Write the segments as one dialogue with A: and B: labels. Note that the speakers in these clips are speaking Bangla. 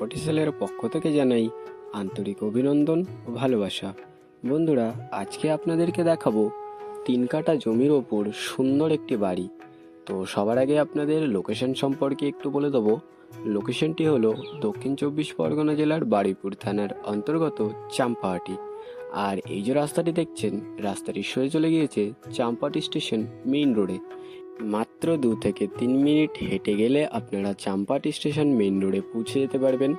A: প্রপার্টি সেলের পক্ষ থেকে জানাই আন্তরিক অভিনন্দন ও ভালোবাসা। বন্ধুরা, আজকে আপনাদেরকে দেখাবো 3 কাঠা জমির ওপর সুন্দর একটি বাড়ি। তো সবার আগে আপনাদের লোকেশন সম্পর্কে একটু বলে দেবো। লোকেশনটি হলো দক্ষিণ 24 পরগনা জেলার বারুইপুর থানার অন্তর্গত চাম্পাহাটি। আর এই যে রাস্তাটি দেখছেন, রাস্তাটি সরে চলে গিয়েছে চাম্পাহাটি স্টেশন মেইন রোডে। মাত্র 2 থেকে 3 মিনিট হেঁটে গেলে আপনারা চাম্পাহাটি স্টেশন মেইন রোডে পৌঁছে যেতে পারবেন।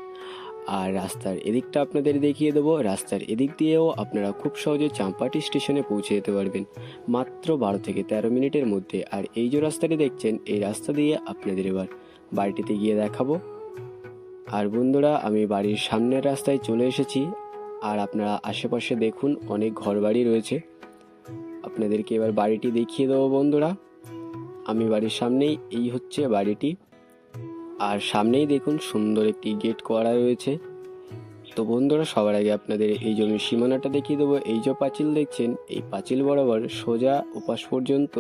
A: আর রাস্তার এদিকটা আপনাদের দেখিয়ে দেবো। রাস্তার এদিক দিয়েও আপনারা খুব সহজে চাম্পাহাটি স্টেশনে পৌঁছে যেতে পারবেন মাত্র 12 থেকে 13 মিনিটের মধ্যে। আর এই যে রাস্তাটি দেখছেন, এই রাস্তা দিয়ে আপনাদের এবার বাড়িটিতে গিয়ে দেখাবো। আর বন্ধুরা, আমি বাড়ির সামনের রাস্তায় চলে এসেছি। আর আপনারা আশেপাশে দেখুন, অনেক ঘরবাড়ি রয়েছে। আপনাদেরকে এবার বাড়িটি দেখিয়ে দেবো বন্ধুরা। আমি বাড়ির সামনেই, এই হচ্ছে বাড়িটি। আর সামনেই দেখুন সুন্দর একটি গেট করা রয়েছে। তো বন্ধুরা, সবার আগে আপনাদের এই জমির সীমানাটা দেখিয়ে দেবো। এই যে পাঁচিল দেখছেন, এই পাঁচিল বরাবর সোজা ওপাশ পর্যন্ত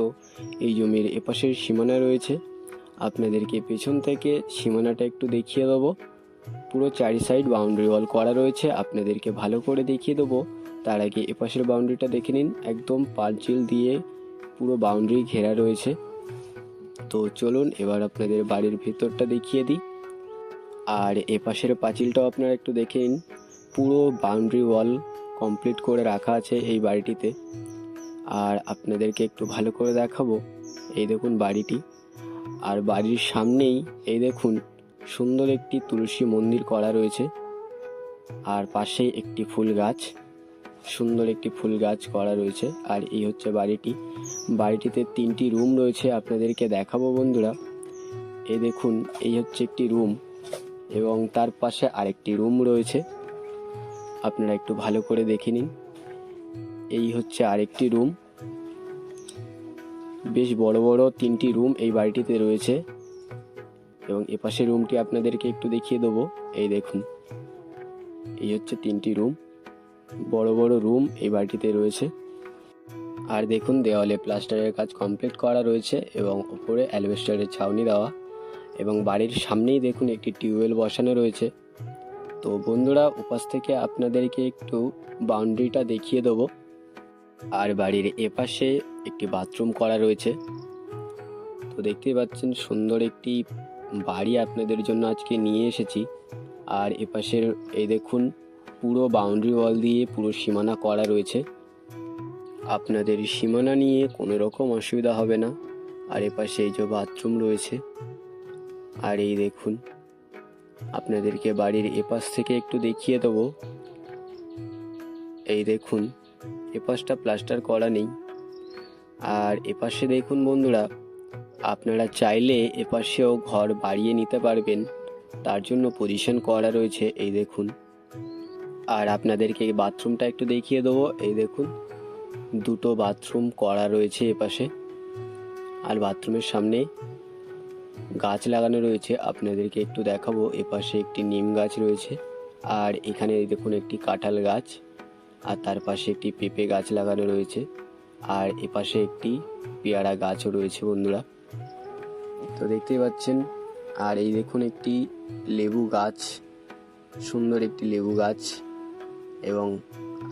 A: এই জমির এপাশের সীমানা রয়েছে। আপনাদেরকে পেছন থেকে সীমানাটা একটু দেখিয়ে দেবো। পুরো 4 সাইড বাউন্ডারি ওয়াল করা রয়েছে, আপনাদেরকে ভালো করে দেখিয়ে দেবো। তার আগে এপাশের বাউন্ডারিটা দেখে নিন, একদম পাঁচিল দিয়ে পুরো বাউন্ডারি ঘেরা রয়েছে। তো চলুন এবার আপনাদের বাড়ির ভেতরটা দেখিয়ে দিই। আর এপাশের পাঁচিলটাও আপনারা একটু দেখে নিন, পুরো বাউন্ডারি ওয়াল কমপ্লিট করে রাখা আছে এই বাড়িটিতে। আর আপনাদেরকে একটু ভালো করে দেখাবো। এই দেখুন বাড়িটি। আর বাড়ির সামনেই এই দেখুন সুন্দর একটি তুলসী মন্দির করা রয়েছে। আর পাশেই একটি ফুল গাছ, সুন্দর একটি ফুল গাছ করা রয়েছে। আর এই হচ্ছে বাড়িটি। বাড়িটিতে 3টি রুম রয়েছে, আপনাদেরকে দেখাবো বন্ধুরা। এই দেখুন, এই হচ্ছে একটি রুম এবং তার পাশে আরেকটি রুম রয়েছে। আপনারা একটু ভালো করে দেখে নিন। এই হচ্ছে আরেকটি রুম। বেশ বড় বড় 3টি রুম এই বাড়িটিতে রয়েছে। এবং এপাশে রুমটি আপনাদেরকে একটু দেখিয়ে দেবো। এই দেখুন, এই হচ্ছে 3টি রুম, বড় বড় রুম এই বাড়িটিতে রয়েছে। আর দেখুন, দেওয়ালে প্লাস্টারের কাজ কমপ্লিট করা রয়েছে এবং উপরে অ্যালবেস্টারের ছাউনি দেওয়া। এবং বাড়ির সামনেই দেখুন একটি টিউবওয়েল বসানো রয়েছে। তো বন্ধুরা, উপাস থেকে আপনাদেরকে একটু বাউন্ডারিটা দেখিয়ে দেবো। আর বাড়ির এপাশে একটি বাথরুম করা রয়েছে। তো দেখতেই পাচ্ছেন সুন্দর একটি বাড়ি আপনাদের জন্য আজকে নিয়ে এসেছি। আর এপাশের এই দেখুন পুরো বাউন্ডারি ওয়াল দিয়ে পুরো সীমানা করা রয়েছে। আপনাদের সীমানা নিয়ে কোনো রকম অসুবিধা হবে না। আর এপাশে এই যে বাথরুম রয়েছে। আর এই দেখুন, আপনাদেরকে বাড়ির এপাশ থেকে একটু দেখিয়ে দেবো। এই দেখুন, এপাশটা প্লাস্টার করা নেই। আর এপাশে দেখুন বন্ধুরা, আপনারা চাইলে এপাশেও ঘর বাড়িয়ে নিতে পারবেন, তার জন্য পজিশন করা রয়েছে। এই দেখুন। আর আপনাদেরকে বাথরুমটা একটু দেখিয়ে দেবো। এই দেখুন, 2টো বাথরুম করা রয়েছে এপাশে। আর বাথরুমের সামনে গাছ লাগানো রয়েছে, আপনাদেরকে একটু দেখাবো। এপাশে একটি নিম গাছ রয়েছে। আর এখানে দেখুন একটি কাঁঠাল গাছ। আর তার পাশে একটি পেঁপে গাছ লাগানো রয়েছে। আর এপাশে একটি পেয়ারা গাছও রয়েছে বন্ধুরা। তো দেখতেই পাচ্ছেন। আর এই দেখুন একটি লেবু গাছ, সুন্দর একটি লেবু গাছ এবং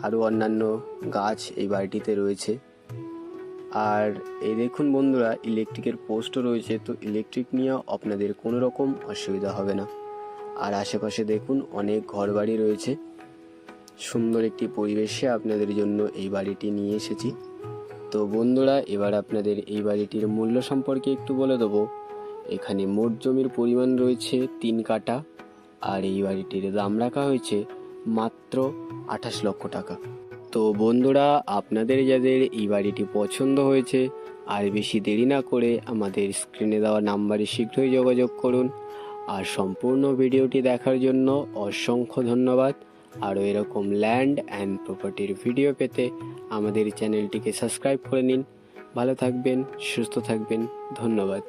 A: আরও অন্যান্য গাছ এই বাড়িটিতে রয়েছে। আর এই দেখুন বন্ধুরা, ইলেকট্রিকের পোস্টও রয়েছে। তো ইলেকট্রিক নিয়েও আপনাদের কোনো রকম অসুবিধা হবে না। আর আশেপাশে দেখুন অনেক ঘরবাড়ি রয়েছে। সুন্দর একটি পরিবেশে আপনাদের জন্য এই বাড়িটি নিয়ে এসেছি। তো বন্ধুরা, এবার আপনাদের এই বাড়িটির মূল্য সম্পর্কে একটু বলে দেবো। এখানে মোট জমির পরিমাণ রয়েছে 3 কাঠা। আর এই বাড়িটির দাম রাখা হয়েছে মাত্র 28 লক্ষ টাকা। তো বন্ধুরা, আপনাদের যাদের এই বাড়িটি পছন্দ হয়েছে, আর বেশি দেরি না করে আমাদের স্ক্রিনে দেওয়া নাম্বারে শীঘ্রই যোগাযোগ করুন। আর সম্পূর্ণ ভিডিওটি দেখার জন্য অসংখ্য ধন্যবাদ। আরও এরকম ল্যান্ড অ্যান্ড প্রপার্টির ভিডিও পেতে আমাদের চ্যানেলটিকে সাবস্ক্রাইব করে নিন। ভালো থাকবেন, সুস্থ থাকবেন। ধন্যবাদ।